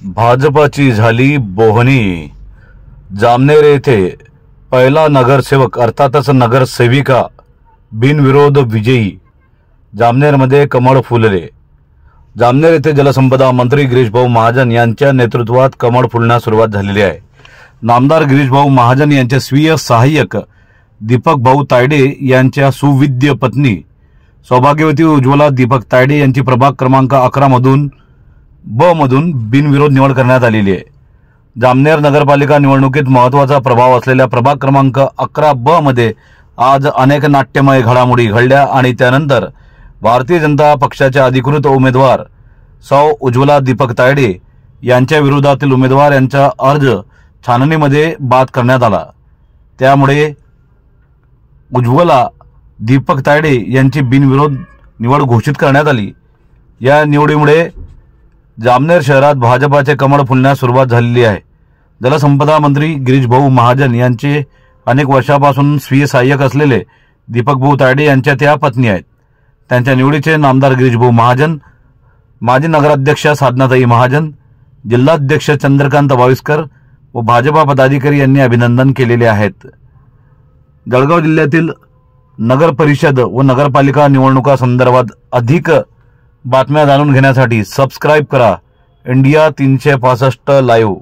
भाजपाची झाली बोहणी। जामनेर येथे पहिला नगरसेवक अर्थातच नगरसेविका बिनविरोध विजयी। जामनेरमध्ये कमळ फुलले। जामनेर येथे जलसंपदा मंत्री गिरीशभाऊ महाजन यांच्या नेतृत्वात कमळ फुलण्यास सुरुवात झालेली आहे। नामदार गिरीशभाऊ महाजन यांचे स्वीय सहाय्यक दीपक भाऊ तायडे यांच्या सुविद्य पत्नी सौभाग्यवती उज्ज्वला दीपक तायडे यांची प्रभाग क्रमांक 11 मधून बिनविरोध निवड करण्यात आलेली आहे। जामनेर नगरपालिका निवडणुकीत महत्त्वाचा प्रभाव असलेल्या प्रभाग क्रमांक 11 मध्ये आज अनेक नाट्यमय घडामोडी घडल्या आणि त्यानंतर भारतीय जनता पक्षाच्या अधिकृत उमेदवार सौ उज्ज्वला दीपक तायडे यांच्या विरोधातील उमेदवार यांचा अर्ज छाननीमध्ये बाद करण्यात आला। त्यामुळे उज्ज्वला दीपक तायडे यांची बिनविरोध निवड घोषित करण्यात आली। या निवडीमुळे जामनेर शहरात भाजपाचे कमळ फुलण्यास सुरुवात झालेली आहे। जलसंपदा मंत्री गिरीशभाऊ महाजन यांचे अनेक वर्षापासून स्वीय सहाय्यक असलेले दीपक भाऊ तायडे यांच्या त्या पत्नी आहेत। त्यांच्या निवडीचे नामदार गिरीशभाऊ महाजन, माजी नगराध्यक्ष साधनाताई महाजन, जिल्हाध्यक्ष चंद्रकांत वाविस्कर व भाजपा पदाधिकारी यांनी अभिनंदन केलेले आहेत। जळगाव जिल्ह्यातील नगर परिषद व नगरपालिका निवडणुका संदर्भात अधिक बातम्या जाणून घेण्यासाठी सबस्क्राइब करा इंडिया 365 लाईव्ह।